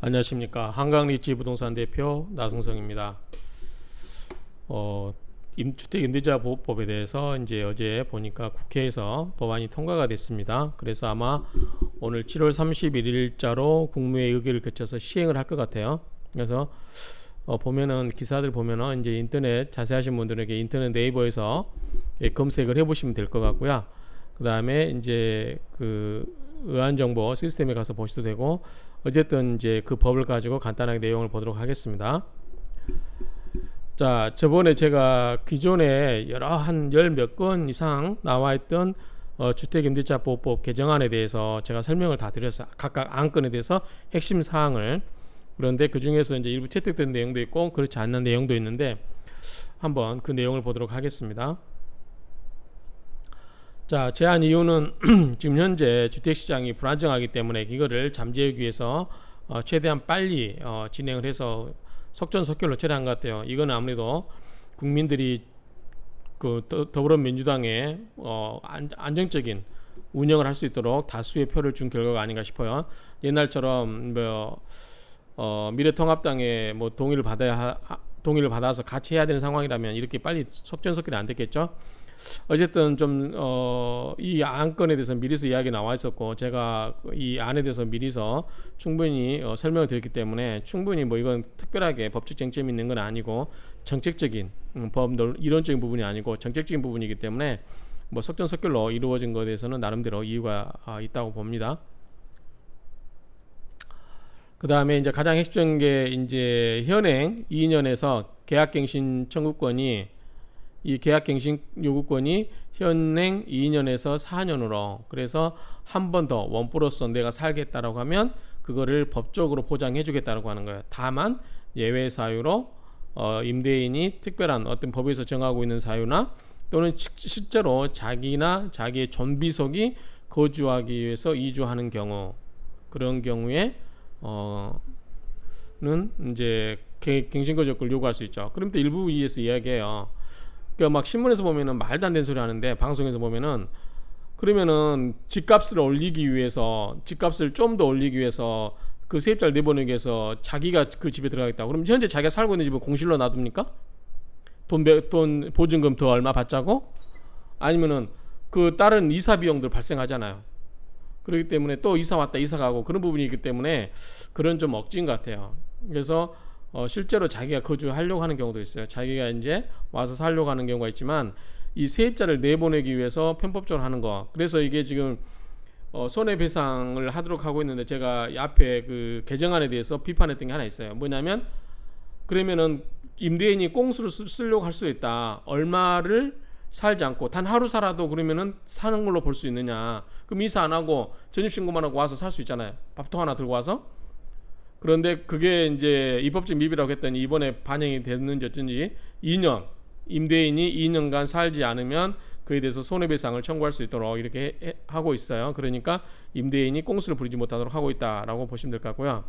안녕하십니까. 한강리치 부동산 대표 나승성입니다. 주택 임대차 보호법에 대해서 이제 어제 보니까 국회에서 법안이 통과가 됐습니다. 그래서 아마 오늘 7월 31일자로 국무회 의결을 거쳐서 시행을 할 것 같아요. 그래서 보면은 기사들 보면은 이제 인터넷 자세하신 분들에게 인터넷 네이버에서 검색을 해보시면 될 것 같고요. 그 다음에 이제 그 의안정보 시스템에 가서 보셔도 되고, 어쨌든 이제 그 법을 가지고 간단하게 내용을 보도록 하겠습니다. 자, 저번에 제가 기존에 여러 한 열 몇 건 이상 나와 있던 주택임대차보호법 개정안에 대해서 제가 설명을 다 드렸어요. 각각 안건에 대해서 핵심 사항을. 그런데 그 중에서 이제 일부 채택된 내용도 있고 그렇지 않는 내용도 있는데 한번 그 내용을 보도록 하겠습니다. 자, 제한 이유는 지금 현재 주택시장이 불안정하기 때문에 이거를 잠재우기 위해서 최대한 빨리 진행을 해서 속전속결로 처리한 것 같아요. 이건 아무래도 국민들이 그 더불어민주당의 안정적인 운영을 할 수 있도록 다수의 표를 준 결과가 아닌가 싶어요. 옛날처럼 미래통합당의 동의를 받아서 같이 해야 되는 상황이라면 이렇게 빨리 속전속결이 안 됐겠죠. 어쨌든 좀 이 안건에 대해서 미리서 이야기 나와 있었고, 제가 이 안에 대해서 미리서 충분히 설명을 드렸기 때문에 충분히 이건 특별하게 법적 쟁점이 있는 건 아니고 정책적인 법 이론적인 부분이 아니고 정책적인 부분이기 때문에 속전속결로 이루어진 것에 대해서는 나름대로 이유가 있다고 봅니다. 그 다음에 이제 가장 핵심적인 게 이제 현행 2년에서 계약갱신 청구권이, 이 계약갱신 요구권이 현행 2년에서 4년으로, 그래서 한 번 더 원플러스 내가 살겠다라고 하면 그거를 법적으로 보장해 주겠다라고 하는 거예요. 다만 예외 사유로 임대인이 특별한 어떤 법에서 정하고 있는 사유나 또는 실제로 자기나 자기의 존비속이 거주하기 위해서 이주하는 경우, 그런 경우에 는 이제 갱신거주권을 요구할 수 있죠. 그럼 또 일부 위에서 이야기해요. 그러니까 막 신문에서 보면은 말도 안 되는 소리 하는데, 방송에서 보면은 그러면은 집값을 올리기 위해서, 집값을 좀 더 올리기 위해서 그 세입자를 내보내기 위해서 자기가 그 집에 들어가겠다. 그럼 현재 자기가 살고 있는 집을 공실로 놔둡니까? 돈 보증금 더 얼마 받자고? 아니면은 그 다른 이사 비용들 발생하잖아요. 그렇기 때문에 또 이사 왔다 이사 가고 그런 부분이 있기 때문에 그런 좀 억지인 것 같아요. 그래서 실제로 자기가 거주하려고 하는 경우도 있어요. 자기가 이제 와서 살려고 하는 경우가 있지만 이 세입자를 내보내기 위해서 편법적으로 하는 거. 그래서 이게 지금 손해배상을 하도록 하고 있는데, 제가 앞에 그 개정안에 대해서 비판했던 게 하나 있어요. 뭐냐면, 그러면은 임대인이 꽁수를 쓰려고 할 수도 있다. 얼마를 살지 않고 단 하루 살아도 그러면은 사는 걸로 볼 수 있느냐. 그럼 이사 안 하고 전입신고만 하고 와서 살 수 있잖아요. 밥통 하나 들고 와서. 그런데 그게 이제 입법적 미비라고 했더니 이번에 반영이 됐는지 어쩐지 2년, 임대인이 2년간 살지 않으면 그에 대해서 손해배상을 청구할 수 있도록 이렇게 하고 있어요. 그러니까 임대인이 꽁수를 부리지 못하도록 하고 있다라고 보시면 될 것 같고요.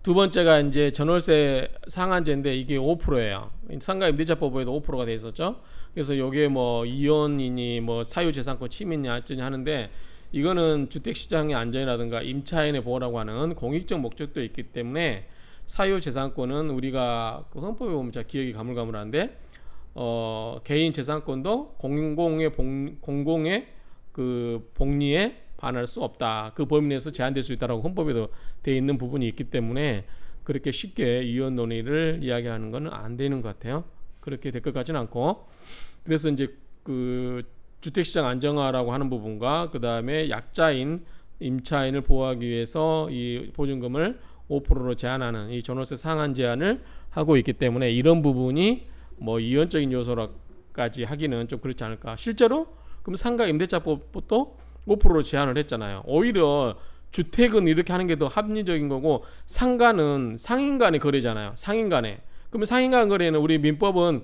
두 번째가 이제 전월세 상한제인데 이게 5%예요. 상가 임대차법에도 5%가 돼 있었죠. 그래서 이게 이혼이니 사유재산권 침해냐 어쩌냐 하는데, 이거는 주택시장의 안전이라든가 임차인의 보호라고 하는 공익적 목적도 있기 때문에 사유재산권은 우리가 그 헌법에 보면 자 기억이 가물가물한데 개인 재산권도 공공의 그 복리에 반할 수 없다. 그 범위 내에서 제한될 수 있다라고 헌법에도 되어 있는 부분이 있기 때문에 그렇게 쉽게 이혼 논의를 이야기하는 것은 안 되는 것 같아요. 그렇게 될 것 같지는 않고, 그래서 이제 그 주택시장 안정화라고 하는 부분과 그 다음에 약자인 임차인을 보호하기 위해서 이 보증금을 5%로 제한하는 이 전월세 상한 제한을 하고 있기 때문에 이런 부분이 이혼적인 요소라까지 하기는 좀 그렇지 않을까. 실제로 그럼 상가 임대차법도 5%로 제한을 했잖아요. 오히려 주택은 이렇게 하는 게 더 합리적인 거고, 상가는 상인 간의 거래잖아요. 상인 간에. 그러면 상인 간 거래는 우리 민법은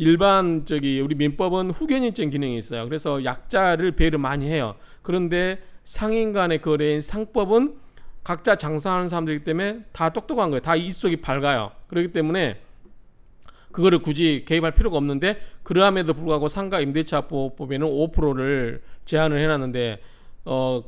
우리 민법은 후견인증 기능이 있어요. 그래서 약자를 배를 많이 해요. 그런데 상인 간의 거래인 상법은 각자 장사하는 사람들이기 때문에 다 똑똑한 거예요. 다 이속이 밝아요. 그렇기 때문에 그거를 굳이 개입할 필요가 없는데, 그럼에도 불구하고 상가 임대차법에는 5%를 제한을 해놨는데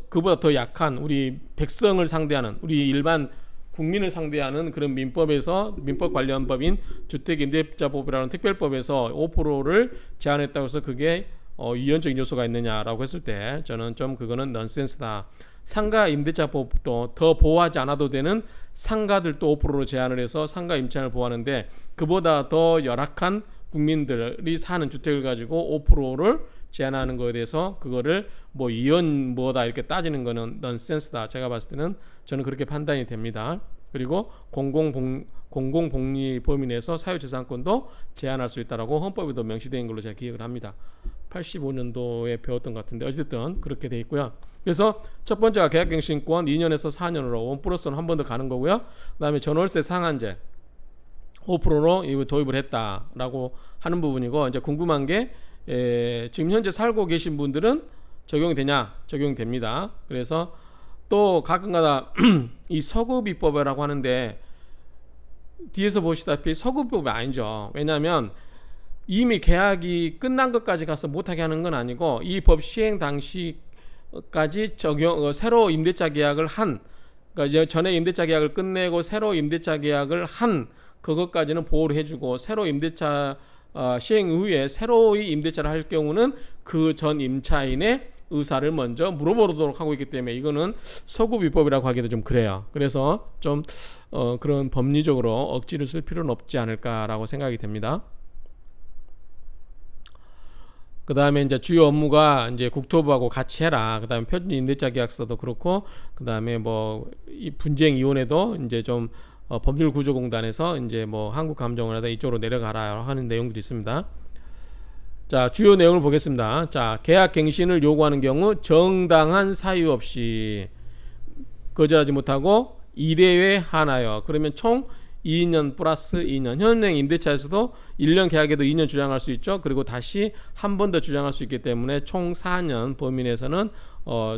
그보다 더 약한 우리 백성을 상대하는, 우리 일반 국민을 상대하는 그런 민법에서 민법 관련 법인 주택임대차법이라는 특별법에서 5%를 제한했다고 해서 그게 유연적인 요소가 있느냐라고 했을 때 저는 좀 그거는 넌센스다. 상가 임대차법도 더 보호하지 않아도 되는 상가들도 5%로 제한을 해서 상가 임차인을 보호하는데 그보다 더 열악한 국민들이 사는 주택을 가지고 5%를 제한하는 거에 대해서 그거를 뭐 이연 뭐다 이렇게 따지는 거는 넌센스다. 제가 봤을 때는 저는 그렇게 판단이 됩니다. 그리고 공공복리 범위 내에서 사유재산권도 제한할 수 있다라고 헌법에도 명시된 걸로 제가 기억을 합니다. 85년도에 배웠던 것 같은데 어쨌든 그렇게 돼 있고요. 그래서 첫 번째가 계약갱신권 2년에서 4년으로 1 플러스는 한 번 더 가는 거고요. 그다음에 전월세 상한제 5%로 이거 도입을 했다라고 하는 부분이고 이제 궁금한 게 지금 현재 살고 계신 분들은 적용되냐? 적용됩니다. 그래서 또 가끔가다 이 서구입법이라고 하는데 뒤에서 보시다시피 서구입법이 아니죠. 왜냐하면 이미 계약이 끝난 것까지 가서 못하게 하는 건 아니고 이 법 시행 당시까지 새로 임대차 계약을 한 그러니까 전에 임대차 계약을 끝내고 새로 임대차 계약을 한 그것까지는 보호를 해주고 새로 임대차 시행 이후에 새로이 임대차를 할 경우는 그 전 임차인의 의사를 먼저 물어보도록 하고 있기 때문에 이거는 서구입법이라고 하기도 좀 그래요. 그래서 좀 그런 법리적으로 억지를 쓸 필요는 없지 않을까라고 생각이 됩니다. 그 다음에 이제 주요 업무가 이제 국토부하고 같이 해라. 그 다음에 표준 임대차 계약서도 그렇고, 그 다음에 뭐 이 분쟁위원회도 이제 좀 법률구조공단에서 이제 뭐 한국감정원이나 이쪽으로 내려가라 하는 내용들이 있습니다. 자, 주요 내용을 보겠습니다. 자, 계약갱신을 요구하는 경우 정당한 사유 없이 거절하지 못하고 1회에 한하여 그러면 총 2년 플러스 2년 현행 임대차에서도 1년 계약에도 2년 주장할 수 있죠. 그리고 다시 한 번 더 주장할 수 있기 때문에 총 4년 범위 내에서는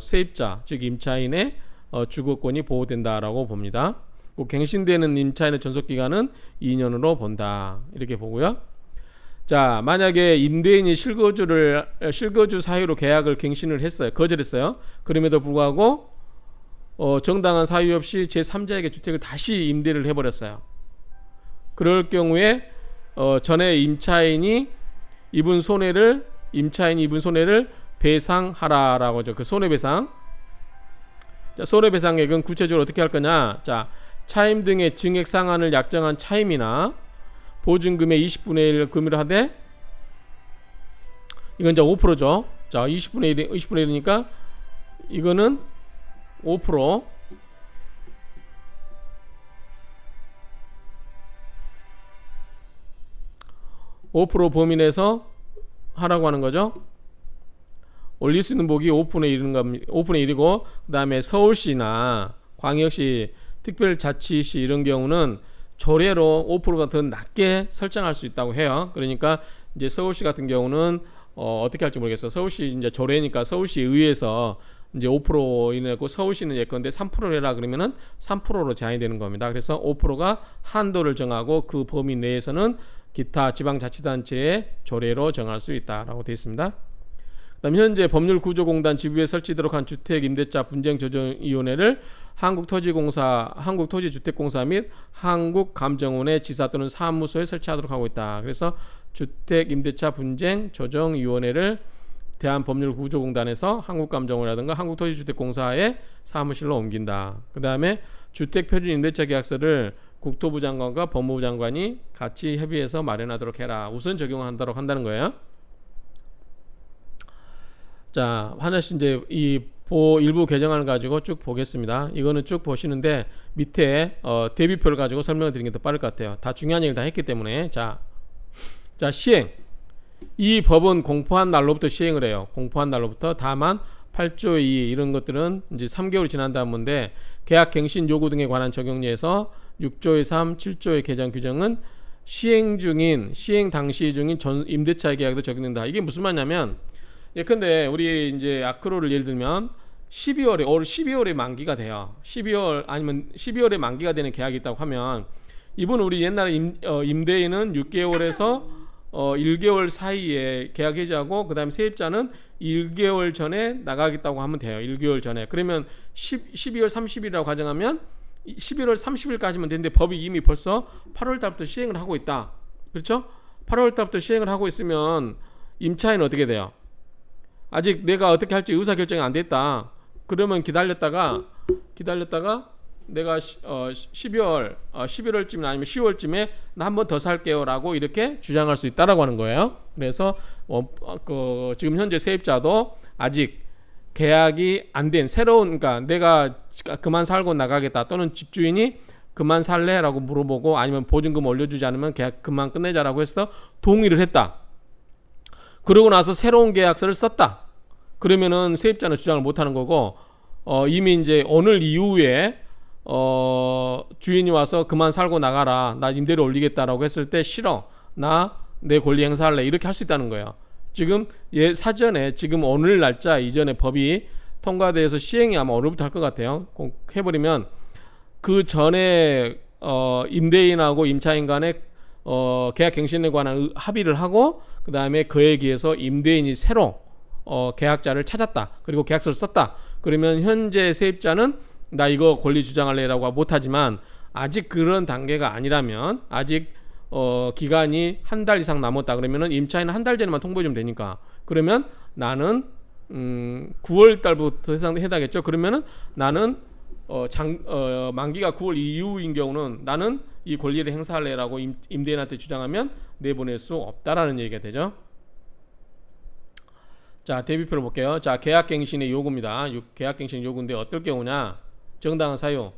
세입자 즉 임차인의 주거권이 보호된다라고 봅니다. 갱신되는 임차인의 전속기간은 2년으로 본다 이렇게 보고요. 자, 만약에 임대인이 실거주 사유로 계약을 갱신을 했어요. 거절했어요. 그럼에도 불구하고 정당한 사유 없이 제3자에게 주택을 다시 임대를 해버렸어요. 그럴 경우에 전에 임차인이 입은 손해를 배상하라라고 하죠. 그 손해배상. 자, 손해배상액은 구체적으로 어떻게 할 거냐? 자, 차임 등의 증액 상한을 약정한 차임이나 보증금의 20분의 1 금액을 하되 이건 이제 5%죠. 자, 20분의 1이니까 이거는 5% 5% 범위 내에서 하라고 하는 거죠. 올릴 수 있는 폭이 5분의 1이고 그 다음에 서울시나 광역시 특별자치시 이런 경우는 조례로 5%가 더 낮게 설정할 수 있다고 해요. 그러니까 이제 서울시 같은 경우는 어떻게 할지 모르겠어요. 서울시 이제 조례니까 서울시 의회에서 이제 5% 이내고 서울시는 예컨대 3% 해라 그러면은 3%로 제한이 되는 겁니다. 그래서 5%가 한도를 정하고 그 범위 내에서는 기타 지방자치단체의 조례로 정할 수 있다라고 되어 있습니다. 그다음 현재 법률구조공단 지부에 설치되도록 한 주택임대차 분쟁조정위원회를 한국토지공사, 한국토지주택공사 및 한국감정원의 지사 또는 사무소에 설치하도록 하고 있다. 그래서 주택임대차 분쟁조정위원회를 대한법률구조공단에서 한국감정원이라든가 한국토지주택공사의 사무실로 옮긴다. 그 다음에 주택표준임대차계약서를 국토부 장관과 법무부 장관이 같이 협의해서 마련하도록 해라. 우선 적용하도록 한다는 거예요. 자, 하나씩 이제 이 일부 개정안을 가지고 쭉 보겠습니다. 이거는 쭉 보시는데 밑에 대비표를 가지고 설명을 드리는 게 더 빠를 것 같아요. 다 중요한 얘기를 다 했기 때문에. 자, 시행. 이 법은 공포한 날로부터 시행을 해요. 공포한 날로부터. 다만 8조 2 이런 것들은 이제 3개월이 지난 다음인데 계약 갱신 요구 등에 관한 적용례에서 6조의 3, 7조의 개정 규정은 시행 당시 중인 임대차 계약도 적용된다. 이게 무슨 말이냐면 예컨대 우리 이제 아크로를 예를 들면 올 12월에 만기가 돼요. 12월 아니면 12월에 만기가 되는 계약이 있다고 하면 이분 우리 옛날에 임대인은 6개월에서 1개월 사이에 계약 해지하고 그다음에 세입자는 1개월 전에 나가겠다고 하면 돼요. 1개월 전에. 그러면 12월 30일이라고 가정하면 11월 30일까지만 됐는데 법이 이미 벌써 8월 달부터 시행을 하고 있다. 그렇죠? 8월 달부터 시행을 하고 있으면 임차인은 어떻게 돼요? 아직 내가 어떻게 할지 의사결정이 안 됐다. 그러면 기다렸다가 내가 11월쯤 아니면 10월쯤에 나 한 번 더 살게요라고 이렇게 주장할 수 있다라고 하는 거예요. 그래서 지금 현재 세입자도 아직 계약이 안 된 새로운, 그러니까 내가 그만 살고 나가겠다 또는 집주인이 그만 살래라고 물어보고 아니면 보증금 올려주지 않으면 계약 그만 끝내자라고 해서 동의를 했다. 그러고 나서 새로운 계약서를 썼다. 그러면은 세입자는 주장을 못 하는 거고, 이미 이제 오늘 이후에 주인이 와서 그만 살고 나가라, 나 임대료 올리겠다라고 했을 때 싫어, 나 내 권리 행사할래, 이렇게 할 수 있다는 거예요. 지금 사전에 지금 오늘 날짜 이전에 법이 통과돼서 시행이 아마 오늘부터 할 것 같아요. 꼭 해버리면 그 전에 임대인하고 임차인 간에 계약 갱신에 관한 합의를 하고, 그 다음에 그에 기해서 임대인이 새로 계약자를 찾았다, 그리고 계약서를 썼다. 그러면 현재 세입자는 나 이거 권리 주장할래라고 못하지만, 아직 그런 단계가 아니라면, 아직 기간이 한 달 이상 남았다 그러면은 임차인은 한 달 전에만 통보해주면 되니까, 그러면 나는 9월 달부터 해당했죠. 그러면은 나는 만기가 9월 이후인 경우는 나는 이 권리를 행사할래라고 임대인한테 주장하면 내보낼 수 없다라는 얘기가 되죠. 자, 대비표를 볼게요. 자, 계약갱신의 요구입니다. 계약갱신 요구인데 어떨 경우냐? 정당한 사유.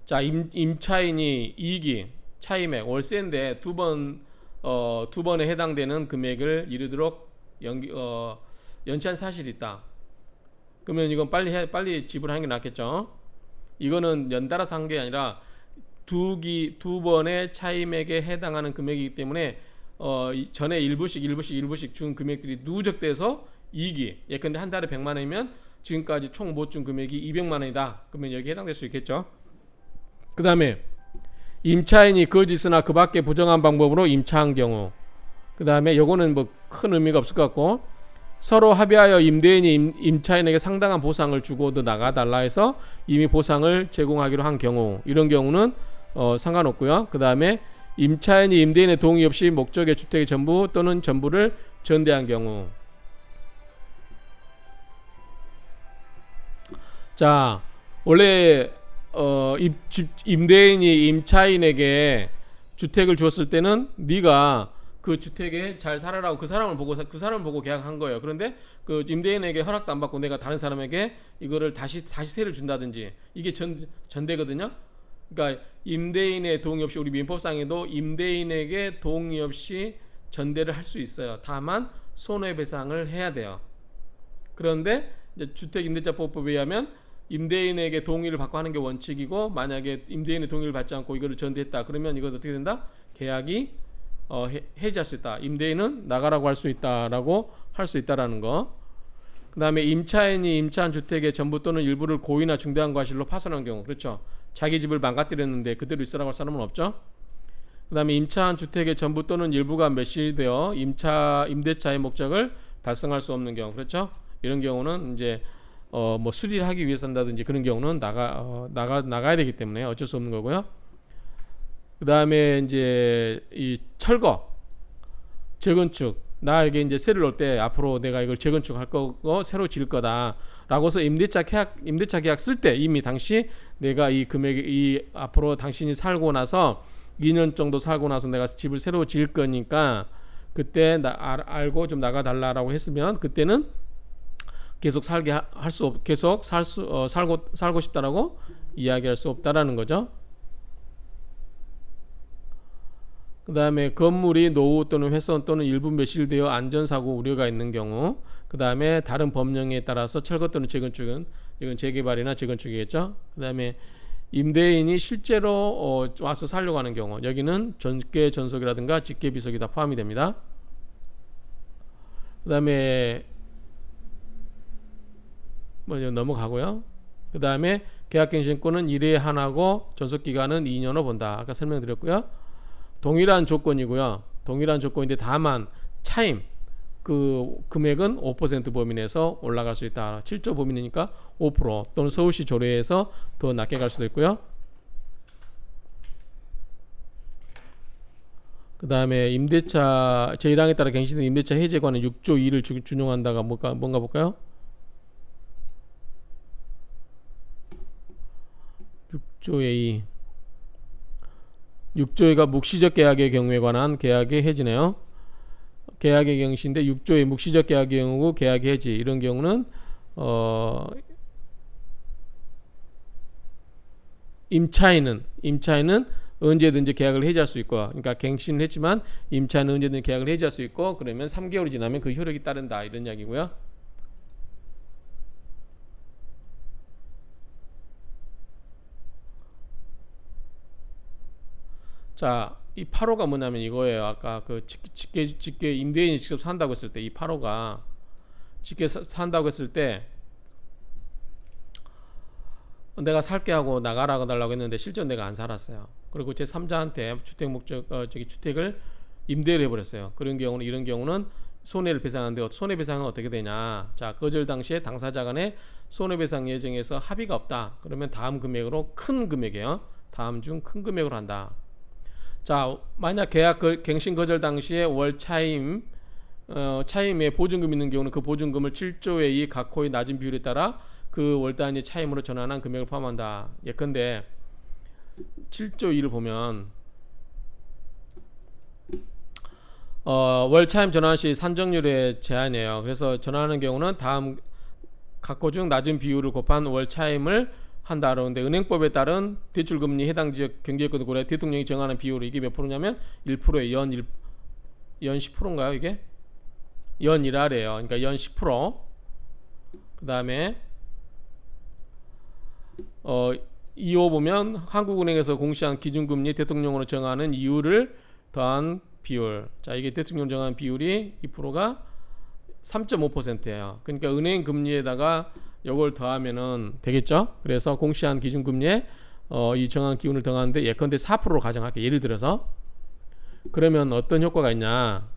자, 임차인이 이익이 차임액 월세인데 두 번에 해당되는 금액을 이르도록 연체한 사실이 있다. 그러면 이건 빨리 지불하는 게 낫겠죠. 이거는 연달아서 한 게 아니라 두 번의 차임액에 해당하는 금액이기 때문에 전에 일부씩 준 금액들이 누적돼서 이익이 예컨대 한 달에 100만 원이면 지금까지 총 못 준 금액이 200만 원이다. 그러면 여기 해당될 수 있겠죠. 그 다음에 임차인이 거짓으나 그 밖에 부정한 방법으로 임차한 경우, 그 다음에 요거는 뭐 큰 의미가 없을 것 같고, 서로 합의하여 임대인이 임차인에게 상당한 보상을 주고도 나가달라 해서 이미 보상을 제공하기로 한 경우, 이런 경우는 상관없고요. 그 다음에 임차인이 임대인의 동의 없이 목적의 주택의 전부 또는 전부를 전대한 경우. 자, 원래 임대인이 임차인에게 주택을 주었을 때는 네가 그 주택에 잘 살아라고 그 사람을 보고 계약한 거예요. 그런데 그 임대인에게 허락도 안 받고 내가 다른 사람에게 이거를 다시 세를 준다든지, 이게 전대거든요. 그러니까 임대인의 동의 없이, 우리 민법상에도 임대인에게 동의 없이 전대를 할 수 있어요. 다만 손해배상을 해야 돼요. 그런데 이제 주택임대차보호법에 의하면 임대인에게 동의를 받고 하는 게 원칙이고, 만약에 임대인의 동의를 받지 않고 이거를 전대했다 그러면 이건 어떻게 된다? 계약이 해지할 수 있다. 임대인은 나가라고 할 수 있다라고 할 수 있다라는 거. 그 다음에 임차인이 임차한 주택의 전부 또는 일부를 고의나 중대한 과실로 파손한 경우, 그렇죠. 자기 집을 망가뜨렸는데 그대로 있으라고 할 사람은 없죠. 그 다음에 임차한 주택의 전부 또는 일부가 매실되어 임대차의 목적을 달성할 수 없는 경우, 그렇죠. 이런 경우는 이제 뭐 수리를 하기 위해서 한다든지 그런 경우는 나가야 되기 때문에 어쩔 수 없는 거고요. 그 다음에 이제 이 철거, 재건축, 나에게 이제 세를 놓을 때 앞으로 내가 이걸 재건축할 거고 새로 지을 거다라고서 임대차 계약 쓸 때 이미 당시 내가 이 금액이 앞으로 당신이 살고 나서 2년 정도 살고 나서 내가 집을 새로 지을 거니까 그때 알고 좀 나가달라라고 했으면, 그때는 계속 살고 싶다라고 이야기할 수 없다라는 거죠. 그 다음에 건물이 노후 또는 훼손 또는 일부 매실되어 안전사고 우려가 있는 경우, 그 다음에 다른 법령에 따라서 철거 또는 재건축은 이건 재개발이나 재건축이겠죠. 그 다음에 임대인이 실제로 와서 살려고 하는 경우, 여기는 전계 전속이라든가 직계 비속이 다 포함이 됩니다. 그 다음에 넘어가고요. 그 다음에 계약갱신권은 1회에 하나고 전속기간은 2년 후 본다. 아까 설명드렸고요. 동일한 조건이고요. 동일한 조건인데 다만 차임 그 금액은 5% 범위 내에서 올라갈 수 있다. 7조 범위니까 5% 또는 서울시 조례에서 더 낮게 갈 수도 있고요. 그 다음에 임대차 제1항에 따라 갱신된 임대차 해제관은 6조 2를 준용한다가 뭔가 볼까요? 6조의 2. 6조가 묵시적 계약의 경우에 관한 계약의 해지네요. 계약의 갱신인데 6조의 묵시적 계약의 경우고 계약의 해지 이런 경우는 임차인은 언제든지 계약을 해지할 수 있고, 그러니까 갱신을 했지만 임차인은 언제든지 계약을 해지할 수 있고, 그러면 3개월이 지나면 그 효력이 따른다 이런 이야기고요. 자, 이 8호가 뭐냐면 이거예요. 아까 그 직계 임대인이 직접 산다고 했을 때 이 8호가 직계 산다고 했을 때 내가 살게 하고 나가라고 달라고 했는데 실제 내가 안 살았어요. 그리고 제 3자한테 주택 목적 주택을 임대를 해버렸어요. 그런 경우는 이런 경우는 손해를 배상하는데 손해배상은 어떻게 되냐? 자, 거절 당시에 당사자 간에 손해배상 예정에서 합의가 없다. 그러면 다음 금액으로 큰 금액이에요. 다음 중 큰 금액으로 한다. 자, 만약 계약 갱신 거절 당시에 월 차임 차임에 보증금 있는 경우는 그 보증금을 7조의 2 각 호의 낮은 비율에 따라 그 월 단위 차임으로 전환한 금액을 포함한다. 예컨대 7조 2를 보면 월 차임 전환 시 산정률의 제한이에요. 그래서 전환하는 경우는 다음 각 호 중 낮은 비율을 곱한 월 차임을 한다. 그러는데 은행법에 따른 대출금리 해당 지역 경제여건을 고려 대통령이 정하는 비율이 이게 몇 프로냐면 1%에 연 10%인가요 이게? 연 1할이에요. 그러니까 연 10%. 그 다음에 2호 보면 한국은행에서 공시한 기준금리 대통령으로 정하는 이율을 더한 비율. 자, 이게 대통령 정한 비율이 2%가 3.5%예요. 그러니까 은행 금리에다가 요걸 더하면은 되겠죠. 그래서 공시한 기준금리에 이 정한 기준을 더하는데 예컨대 4%로 가정할게요. 예를 들어서 그러면 어떤 효과가 있냐?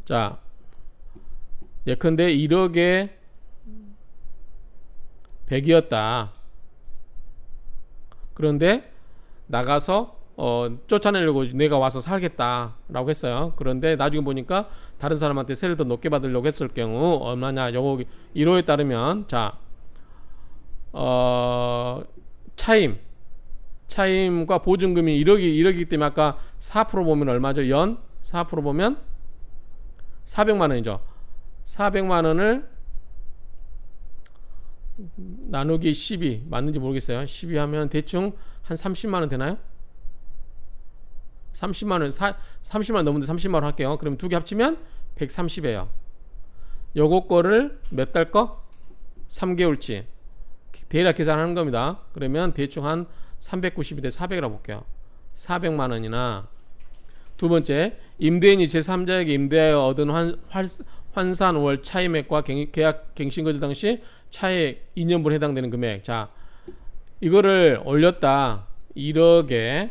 자, 예컨대 1억에 100이었다. 그런데 나가서 쫓아내려고 내가 와서 살겠다라고 했어요. 그런데 나중에 보니까 다른 사람한테 세를 더 높게 받으려고 했을 경우 얼마냐? 요거 1호에 따르면 자, 차임과 보증금이 1억이기 때문에 아까 4% 보면 얼마죠? 연 4% 보면 400만 원이죠. 400만 원을 나누기 12 맞는지 모르겠어요. 12 하면 대충 한 30만 원 되나요? 30만 원 30만 원 넘는데 30만 원 할게요. 그럼 두 개 합치면 130이에요. 요거 거를 몇 달 거? 3개월치 대략 계산하는 겁니다. 그러면 대충 한 390이 대 400이라고 볼게요. 400만 원이나 두 번째, 임대인이 제3자에게 임대하여 얻은 환산 월 차임액과 계약 갱신 거절 당시 차액 2년분 해당되는 금액. 자, 이거를 올렸다. 1억에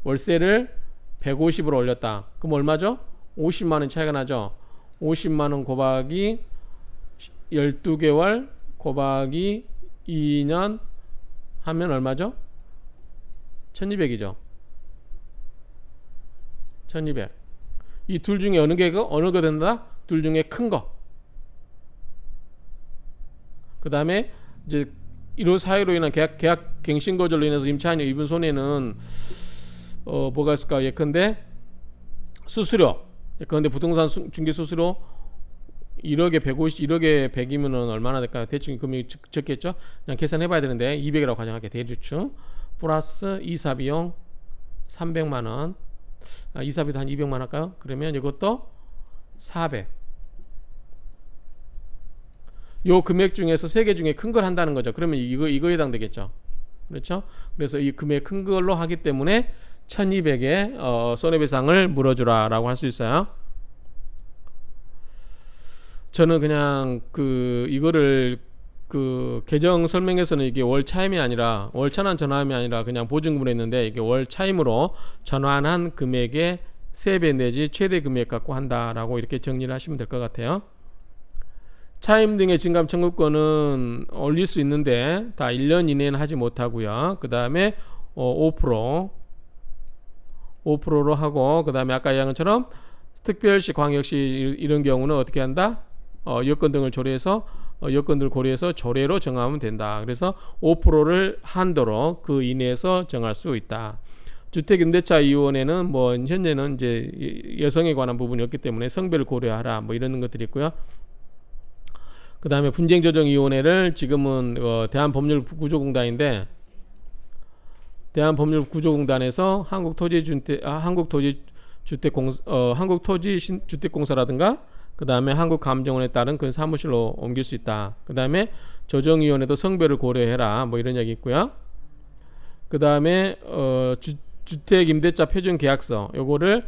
월세를 150으로 올렸다. 그럼 얼마죠? 50만 원 차이가 나죠. 50만 원 곱하기 12개월 곱하기 2년 하면 얼마죠? 1200이죠. 1200. 이 둘 중에 어느 거 된다? 둘 중에 큰 거. 그 다음에 이제 1호 사유로 인한 계약 갱신 거절로 인해서 임차인이 입은 손해는 뭐가 있을까? 예컨대 수수료. 예컨대 부동산 중개 수수료 1억에 150, 1억에 100이면은 얼마나 될까요? 대충 금액이 적겠죠? 그냥 계산해 봐야 되는데 200이라고 가정할게요. 대주축 플러스 이사 비용 300만 원. 이사비도 한 200만 할까요? 그러면 이것도 400. 요 금액 중에서 세 개 중에 큰 걸 한다는 거죠. 그러면 이거 해당되겠죠. 그렇죠? 그래서 이 금액 큰 걸로 하기 때문에 1200의 손해배상을 물어주라라고 할 수 있어요. 저는 그냥 이거를 계정 설명에서는 이게 월 차임이 아니라 월 전환 전환이 아니라 그냥 보증금을 했는데 이게 월 차임으로 전환한 금액의 3배 내지 최대 금액 갖고 한다라고 이렇게 정리를 하시면 될 것 같아요. 차임 등의 증감 청구권은 올릴 수 있는데 다 1년 이내는 하지 못하고요. 그 다음에 5%로 하고, 그 다음에 아까 이야기한 것처럼 특별시, 광역시 이런 경우는 어떻게 한다? 여건 등을 조례해서 여건들 고려해서 조례로 정하면 된다. 그래서 5%를 한도로 그 이내에서 정할 수 있다. 주택임대차위원회는 뭐 현재는 이제 여성에 관한 부분이 없기 때문에 성별을 고려하라 뭐 이런 것들이 있고요. 그 다음에 분쟁조정위원회를 지금은 대한법률구조공단인데, 대한법률구조공단에서 한국토지주택공사라든가 그 다음에 한국감정원에 따른 그 사무실로 옮길 수 있다. 그 다음에 조정위원회도 성별을 고려해라 뭐 이런 얘기 있고요. 그 다음에 주택임대차 표준계약서 요거를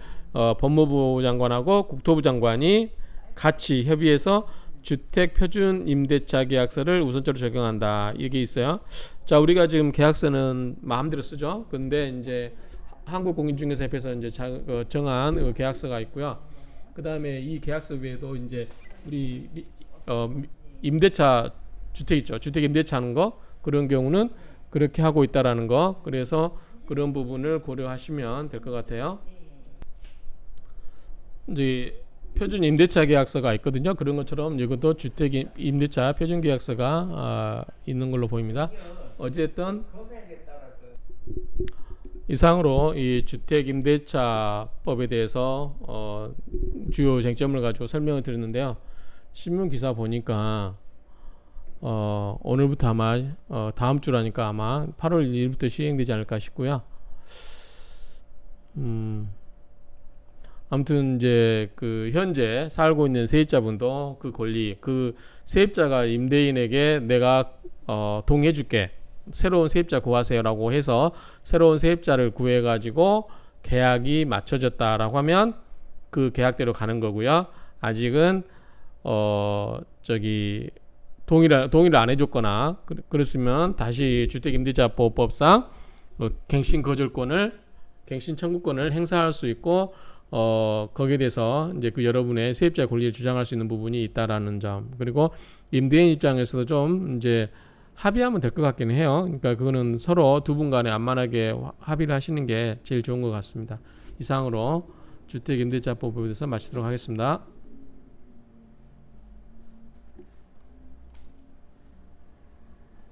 법무부 장관하고 국토부 장관이 같이 협의해서 주택표준임대차 계약서를 우선적으로 적용한다. 이게 있어요. 자, 우리가 지금 계약서는 마음대로 쓰죠. 근데 이제 한국공인중개사협회에서 이제 정한 계약서가 있고요. 그 다음에 이 계약서 외에도 이제 우리 임대차 주택 있죠. 주택 임대차 하는 거, 그런 경우는 그렇게 하고 있다라는 거. 그래서 그런 부분을 고려하시면 될 것 같아요. 이제 표준 임대차 계약서가 있거든요. 그런 것처럼 이것도 주택 임대차 표준 계약서가 있는 걸로 보입니다. 어쨌든 이상으로 이 주택 임대차법에 대해서 주요 쟁점을 가지고 설명을 드렸는데요. 신문 기사 보니까 오늘부터 아마 다음 주라니까 아마 8월 1일부터 시행되지 않을까 싶고요. 아무튼 이제 그 현재 살고 있는 세입자분도 그 권리, 그 세입자가 임대인에게 내가 동의해줄게, 새로운 세입자 구하세요라고 해서 새로운 세입자를 구해가지고 계약이 맞춰졌다라고 하면 그 계약대로 가는 거고요. 아직은 동의를 안 해줬거나 그랬으면 다시 주택임대차보호법상 갱신 청구권을 행사할 수 있고, 거기에 대해서 이제 그 여러분의 세입자 권리를 주장할 수 있는 부분이 있다라는 점, 그리고 임대인 입장에서도 좀 이제 합의하면 될 것 같기는 해요. 그러니까 그거는 서로 두 분 간에 안만하게 합의를 하시는 게 제일 좋은 것 같습니다. 이상으로 주택임대차법에 대해서 마치도록 하겠습니다.